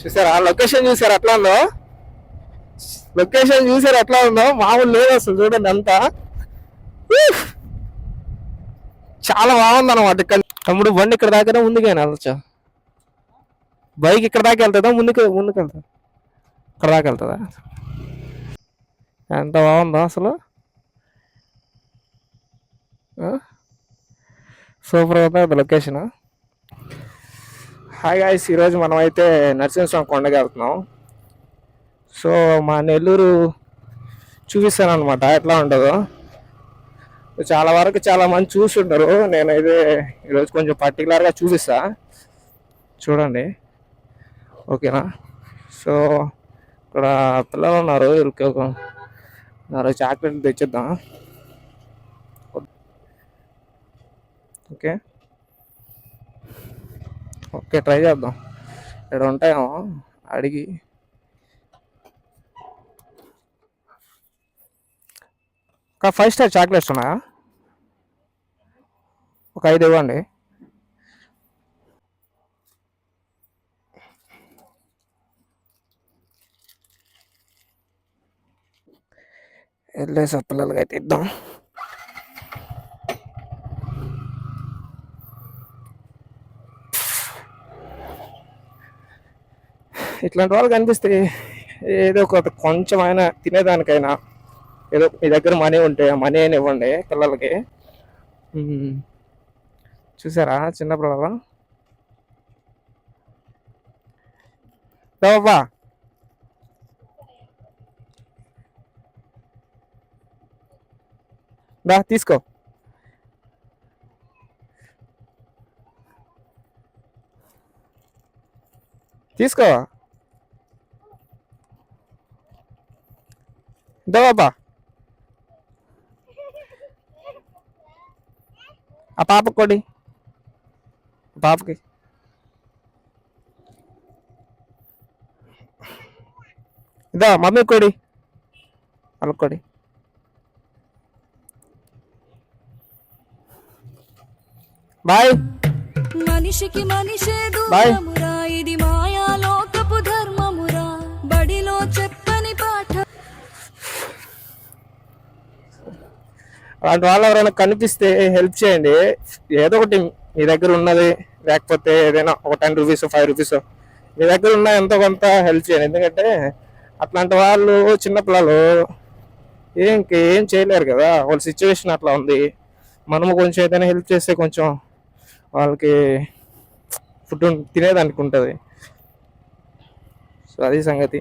చూసారా లొకేషన్ చూసారు ఎట్లా ఉందో, లొకేషన్ చూసారు ఎట్లా ఉందో, మామూలు లేదు అసలు. చూడండి అంతా చాలా బాగుంది అనమాట. ఇక్కడ తమ్ముడు బండి ఇక్కడ దాకా ముందుకైనా వెళ్ళొచ్చా? బైక్ ఇక్కడ దాకా వెళ్తుందా? ముందుకు వెళ్తా, ఇక్కడ దాకా వెళ్తుందా? ఎంత బాగుందో అసలు, సూపర్ అవుతుంది అది లొకేషన్. హాయ్ గాయ్స్, ఈరోజు మనం అయితే నరసింహస్వామి కొండకి వెళ్తున్నాం. సో మా నెల్లూరు చూపిస్తాను అనమాట ఎట్లా ఉంటుందో. చాలా వరకు చాలా మంది చూస్తుంటారు, నేనైతే ఈరోజు కొంచెం పర్టికులర్గా చూపిస్తా, చూడండి ఓకేనా. సో ఇక్కడ పిల్లలు ఉన్నారు, చాక్లెట్లు తెచ్చిద్దాం. ఓకే ఓకే ట్రై చేద్దాం, ఇక్కడ ఉంటాయేమో అడిగి. ఒక 5 స్టార్ చాక్లెట్స్ ఉన్నాయా? ఒక 5 ఇవ్వండి. వెళ్ళేసా పిల్లలకి అయితే ఇద్దాం. ఇట్లాంటి వాళ్ళు కనిపిస్తే ఏదో ఒక కొంచెమైనా తినేదానికైనా, ఏదో మీ దగ్గర మనీ ఉంటే మనీ అయినా ఇవ్వండి పిల్లలకి. చూసారా చిన్న పిల్లలు? బాబా దా తీసుకో. తీసుకో దా బాబా. ఆ పాపకి కొడి, పాపకి. ఇదా మమ్మీ కొడి, వాళ్ళకి కొడి. బాయ్. మనిషికి మనిషే బాయ్. దూరమురా, ఇది మాయాలోకపు ధర్మమురా, బడిలో చెప్పని పాఠ. అలాంటి వాళ్ళు ఎవరైనా కనిపిస్తే హెల్ప్ చేయండి. ఏదో ఒకటి మీ దగ్గర ఉన్నది, లేకపోతే ఏదైనా ఒక 10 రూపీస్ 5 రూపీస్ మీ దగ్గర ఉన్న ఎంతో కొంత హెల్ప్ చేయండి. ఎందుకంటే అట్లాంటి వాళ్ళు చిన్నపిల్లలు ఇంకేం చేయలేరు కదా, వాళ్ళ సిచ్యువేషన్ అట్లా ఉంది. మనము కొంచెం ఏదైనా హెల్ప్ చేస్తే కొంచెం వాళ్ళకి ఫుడ్ తినేదానికి ఉంటుంది. సో అది సంగతి.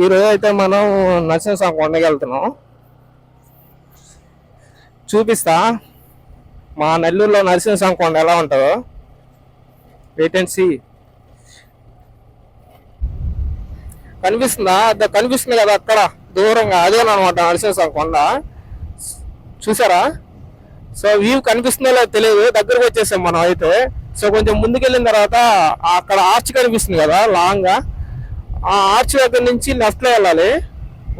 ఈరోజు అయితే మనం నరసింహస్వామి కొండకి వెళ్తున్నాం, చూపిస్తా. మా నెల్లూరులో నరసింహస్వామి కొండ ఎలా ఉంటుందో వెయిట్ అండ్ సీ. కనిపిస్తుందా? కనిపిస్తుంది కదా అక్కడ దూరంగా, అదేనమాట నరసింహస్వామి కొండ. చూసారా? సో వ్యూ కనిపిస్తుందో లేదో తెలియదు, దగ్గరకు వచ్చేసాం మనం అయితే. సో కొంచెం ముందుకెళ్ళిన తర్వాత అక్కడ ఆర్చ్ కనిపిస్తుంది కదా లాంగ్ గా, ఆ ఆర్చ్ దగ్గర నుంచి లెఫ్ట్ లో వెళ్ళాలి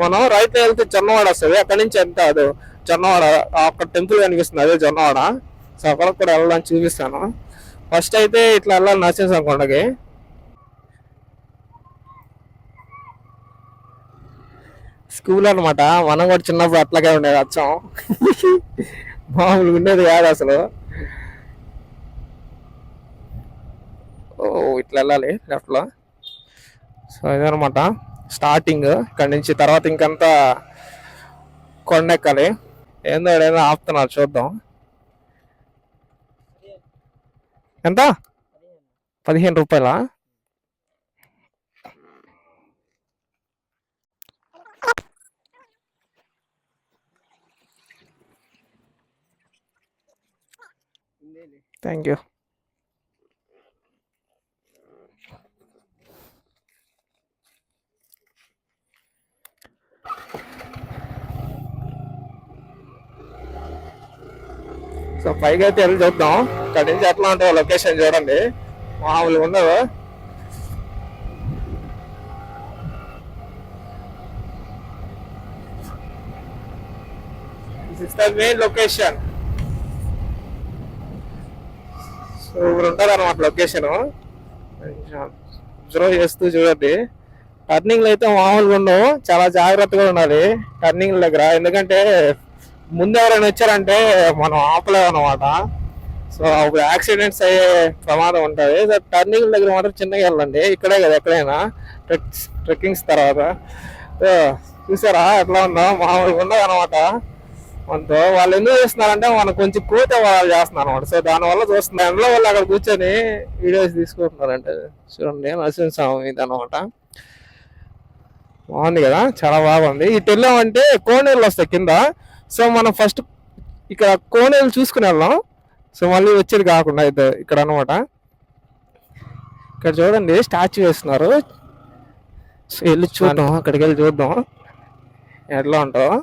మనం. రైట్ లో వెళ్తే జొన్నవాడ వస్తుంది, అక్కడ నుంచి ఎంత అది జొన్నవాడ, అక్కడ టెంపుల్ కనిపిస్తుంది, అదే జొన్నవాడ. సో అక్కడ కూడా వెళ్ళాలని చూపిస్తాను. ఫస్ట్ అయితే ఇట్లా వెళ్ళాలి నరసింహస్వామి కొండకి. స్కూల్ అనమాట, మనం కూడా చిన్నప్పుడు అట్లాగే ఉండేది, వచ్చాం మామూలుగా ఉండేది కాదు అసలు. ఓ ఇట్లా వెళ్ళాలి లెఫ్ట్ లో. సో ఇదనమాట స్టార్టింగ్. ఇక్కడ నుంచి తర్వాత ఇంకంతా కొండ ఎక్కాలి. ఏందో ఏదైనా ఆపుతున్నారు, చూద్దాం. ఎంత? 15 రూపాయలా? Thank you. సో పైకి అయితే వెళ్ళి చూద్దాం, ఇక్కడ నుంచి ఎట్లా ఉంటుందో లొకేషన్ చూడండి, మామూలుగా ఉండదు. This is the main location. So ఇప్పుడు ఉంటుంది అనమాట లొకేషన్. అబ్జర్వ్ చేస్తూ చూడండి. టర్నింగ్లు అయితే మామూలుగా ఉండవు, చాలా జాగ్రత్తగా ఉండాలి టర్నింగ్ దగ్గర. ఎందుకంటే ముందు ఎవరైనా వచ్చారంటే మనం ఆపలేము అనమాట. సో అప్పుడు యాక్సిడెంట్స్ అయ్యే ప్రమాదం ఉంటుంది. టర్నింగ్ దగ్గర మాత్రం చిన్నగా వెళ్ళండి, ఇక్కడే కదా ఎక్కడైనా ట్రెక్కింగ్స్ తర్వాత. సో చూసారా ఎట్లా ఉందో, మామూలుగా ఉండదు అనమాట మనతో. వాళ్ళు ఎందుకు చేస్తున్నారంటే మనకు కొంచెం కూత వాళ్ళు చేస్తున్నారు అనమాట. సో దానివల్ల చూస్తున్నారు, ఎండలో వాళ్ళు అక్కడ కూర్చొని వీడియోస్ తీసుకుంటున్నారంటే చూడండి. నరసింహస్వామి ఇది అనమాట. బాగుంది కదా, చాలా బాగుంది. ఇటు వెళ్ళామంటే కోనేరులు వస్తాయి కింద. సో మనం ఫస్ట్ ఇక్కడ కోనేరులు చూసుకుని వెళ్దాం. సో మళ్ళీ వచ్చేది కాకుండా ఇక్కడ అనమాట. ఇక్కడ చూడండి స్టాచ్యూ వేస్తున్నారు. సో వెళ్ళి చూద్దాం, అక్కడికి వెళ్ళి చూద్దాం ఎట్లా ఉంటావు.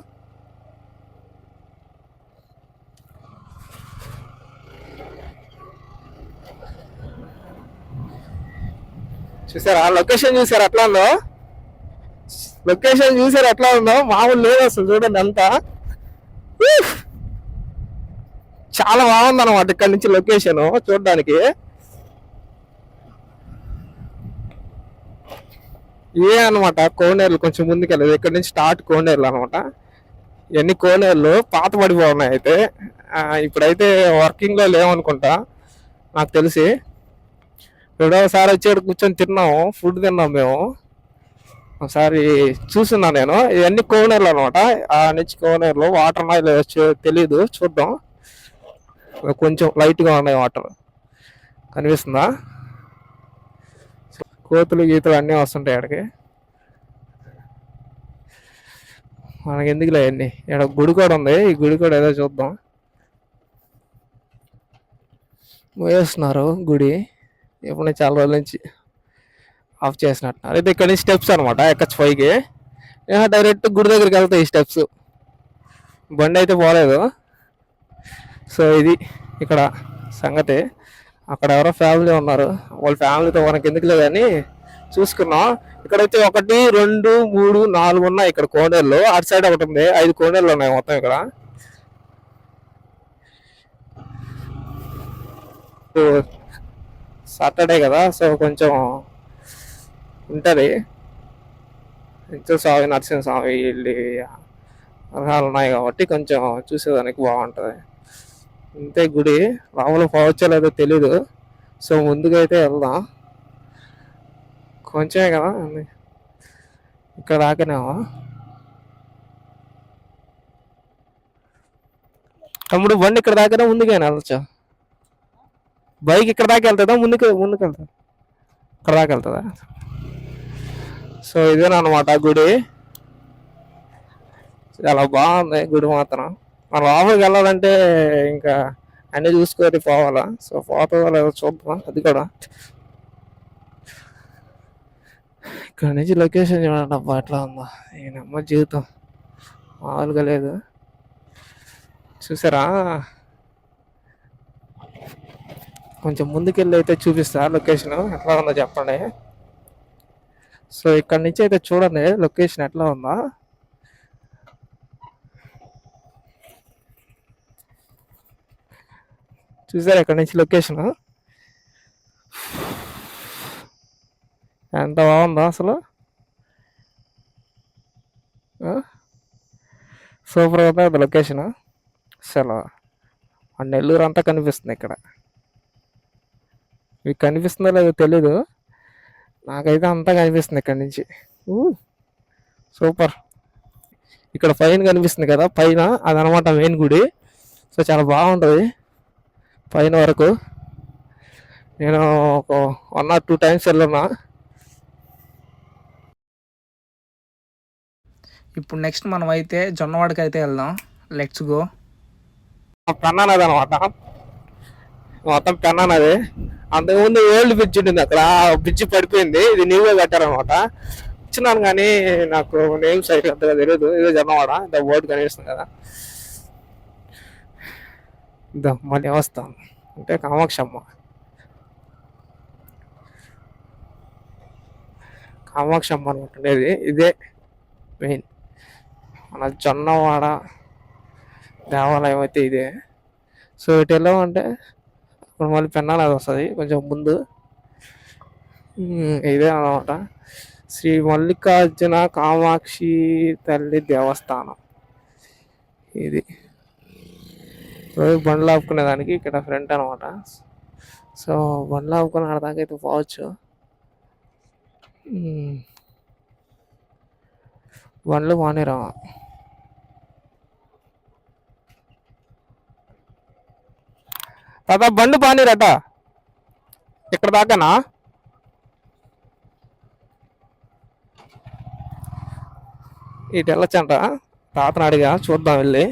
చూసారా లొకేషన్, చూసారా ఎట్లా ఉందో, లొకేషన్ చూసారా ఎట్లా ఉందో, మామూలు లేదు అసలు. చూడండి అంతా చాలా బాగుంది అనమాట ఇక్కడ నుంచి లొకేషన్ చూడడానికి. ఏ అనమాట కోనేరులు కొంచెం ముందుకెళ్ళదు, ఇక్కడ నుంచి స్టార్ట్ కోనేరులు అనమాట. ఇవన్నీ కోనేరులు పాత పడిపోఉన్నాయి అయితే. ఇప్పుడైతే వర్కింగ్ లో లేవనుకుంటా నాకు తెలిసి. రెండవసారి వచ్చేడు కూర్చొని తిన్నాము, ఫుడ్ తిన్నాం మేము. ఒకసారి చూస్తున్నా నేను. ఇవన్నీ కోనేరులు అనమాట. ఆ నుంచి కోనేరులు వాటర్ ఉన్నాయి వచ్చి తెలీదు, చూద్దాం. కొంచెం లైట్ గా ఉన్నాయి వాటర్, కనిపిస్తుందా. కోతులు గీతలు అన్నీ వస్తుంటాయి అక్కడికి. మనకి ఎందుకులే అన్నీ. ఇక్కడ గుడి కూడా ఉంది, ఈ గుడి కూడా ఏదో చూద్దాం. వేస్తున్నారు గుడి, ఎప్పుడు చాలా రోజుల నుంచి ఆఫ్ చేసినట్టున్నారు. అయితే ఇక్కడ నుంచి స్టెప్స్ అనమాట ఎక్కచ్చు పైకి. డైరెక్ట్ గుడి దగ్గరికి వెళ్తాయి ఈ స్టెప్స్. బండి అయితే పోలేదు. సో ఇది ఇక్కడ సంగతి. అక్కడ ఎవరో ఫ్యామిలీ ఉన్నారు, వాళ్ళ ఫ్యామిలీతో మనకి ఎందుకులే కానీ చూసుకున్నాం. ఇక్కడైతే 1 2 3 4 ఉన్నాయి ఇక్కడ కోనేరులు. అటు సైడ్ ఒకటి ఉంది, 5 కోనేరులు ఉన్నాయి మొత్తం ఇక్కడ. సాటర్డే కదా, సో కొంచెం ఉంటుంది. స్వామి నరసింహస్వామి వీళ్ళు రకాలు ఉన్నాయి కాబట్టి కొంచెం చూసేదానికి బాగుంటుంది. ఇంతే గుడి. లోపల పోవచ్చో లేదో తెలీదు. సో ముందుగా అయితే వెళ్దాం. కొంచెమే కదా ఇక్కడ దాకానేమో. తమ్ముడు బండి ఇక్కడ దాకా ముందుగా వెళ్ళొచ్చా? బైక్ ఇక్కడ దాకా వెళ్తుందా, ముందుకు వెళ్తా ఇక్కడ దాకా వెళ్తుందా? సో ఇదేనమాట గుడి. చాలా బాగుంది గుడి మాత్రం. మన లోపలికి వెళ్ళాలంటే ఇంకా అన్ని చూసుకొని పోవాలా. సో పోతుందో లేదో చూద్దాం. అది కూడా ఇక్కడ నుంచి లొకేషన్ చూడండి అబ్బా ఎట్లా ఉందో. ఈయనమ్మ జీవితం మామూలుగా లేదు. చూసారా, కొంచెం ముందుకెళ్ళి అయితే చూపిస్తా లొకేషన్ ఎట్లా ఉందో చెప్పండి. సో ఇక్కడ నుంచి అయితే చూడండి లొకేషన్ ఎట్లా ఉందా. చూసారా ఇక్కడ నుంచి లొకేషన్ ఎంత బాగుందో అసలు. సూపర్ ఉంది అది లొకేషన్ అసలు. ఆ నెల్లూరు అంతా కనిపిస్తుంది ఇక్కడ. మీకు కనిపిస్తుందో లేదో తెలీదు, నాకైతే అంతా కనిపిస్తుంది ఇక్కడ నుంచి. సూపర్. ఇక్కడ పైన కనిపిస్తుంది కదా, పైన అదనమాట మెయిన్ గుడి. సో చాలా బాగుంటుంది పైన వరకు. నేను ఒక 1 or 2 times వెళ్ళున్నా. ఇప్పుడు నెక్స్ట్ మనం అయితే జొన్నవాడకి అయితే వెళ్దాం. Let's go. పెన్నా నది అనమాట, మొత్తం పెన్నా నది. అంతకుముందు ఓల్డ్ బ్రిడ్జ్ ఉంటుంది అక్కడ, బ్రిడ్జ్ పడిపోయింది. ఇది న్యూగా కట్టారనమాట. ఇచ్చినాను కానీ నాకు నేమ్ సైట్ అంతగా తెలియదు. ఇదే జొన్నవాడ, ఇంత బోర్డు కనిపిస్తుంది కదా. ఇద్దాం మళ్ళీ వస్తాం అంటే కామాక్షమ్మ. కామాక్షమ్మ అనమాట ఉండేది. ఇదే మెయిన్ మన జొన్నవాడ దేవాలయం అయితే ఇదే. సో ఇటు వెళ్ళామంటే ఇప్పుడు మళ్ళీ పెన్నా నది వస్తుంది కొంచెం ముందు. ఇదే అనమాట శ్రీ మల్లికార్జున కామాక్షి తల్లి దేవస్థానం. ఇది రోజు బండ్లు ఆపుకునేదానికి ఇక్కడ ఫ్రంట్ అనమాట. సో బండ్లు ఆపుకుని ఆడదాకా అయితే పోవచ్చు. బండ్లు మానేరా తాత, బండి బానేరట ఇక్కడ దాకానా? ఇటు వెళ్ళొచ్చంట. తాతను అడిగా, చూద్దాం వెళ్ళి.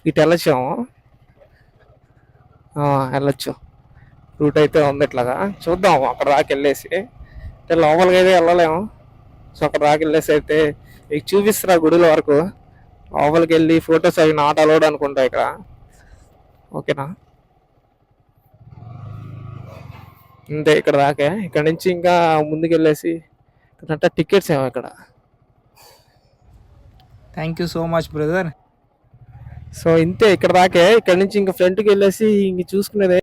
ఇటు వెళ్ళొచ్చాము, వెళ్ళొచ్చు. రూట్ అయితే ఉంది ఇట్లాగా. చూద్దాం అక్కడ దాకా వెళ్ళేసి. అంటే లోపలికి అయితే వెళ్ళలేము. సో అక్కడ దాకా వెళ్ళేసి అయితే మీకు చూపిస్తున్నా గుడిల వరకు. లోపలికి వెళ్ళి ఫొటోస్ అవి నాట్ అలౌడ్ అనుకుంటా ఇక్కడ. ఓకేనా? అంతే ఇక్కడ దాకే. ఇక్కడ నుంచి ఇంకా ముందుకు వెళ్ళేసి ఇక్కడ టికెట్స్ ఏమో ఇక్కడ. Thank you so much brother. So ఇంతే ఇక్కడ దాకే. ఇక్కడ నుంచి ఇంకా ఫ్రంట్కి వెళ్ళేసి ఇంక చూసుకునేదే.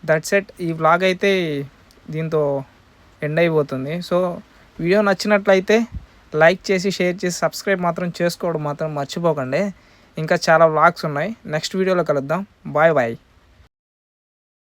That's it. ఈ వ్లాగ్ అయితే దీంతో ఎండ్ అయిపోతుంది. సో వీడియో నచ్చినట్లయితే లైక్ చేసి, షేర్ చేసి, సబ్స్క్రైబ్ మాత్రం చేసుకోవడం మాత్రం మర్చిపోకండి. ఇంకా చాలా వ్లాగ్స్ ఉన్నాయి. నెక్స్ట్ వీడియోలో కలుద్దాం. Bye bye.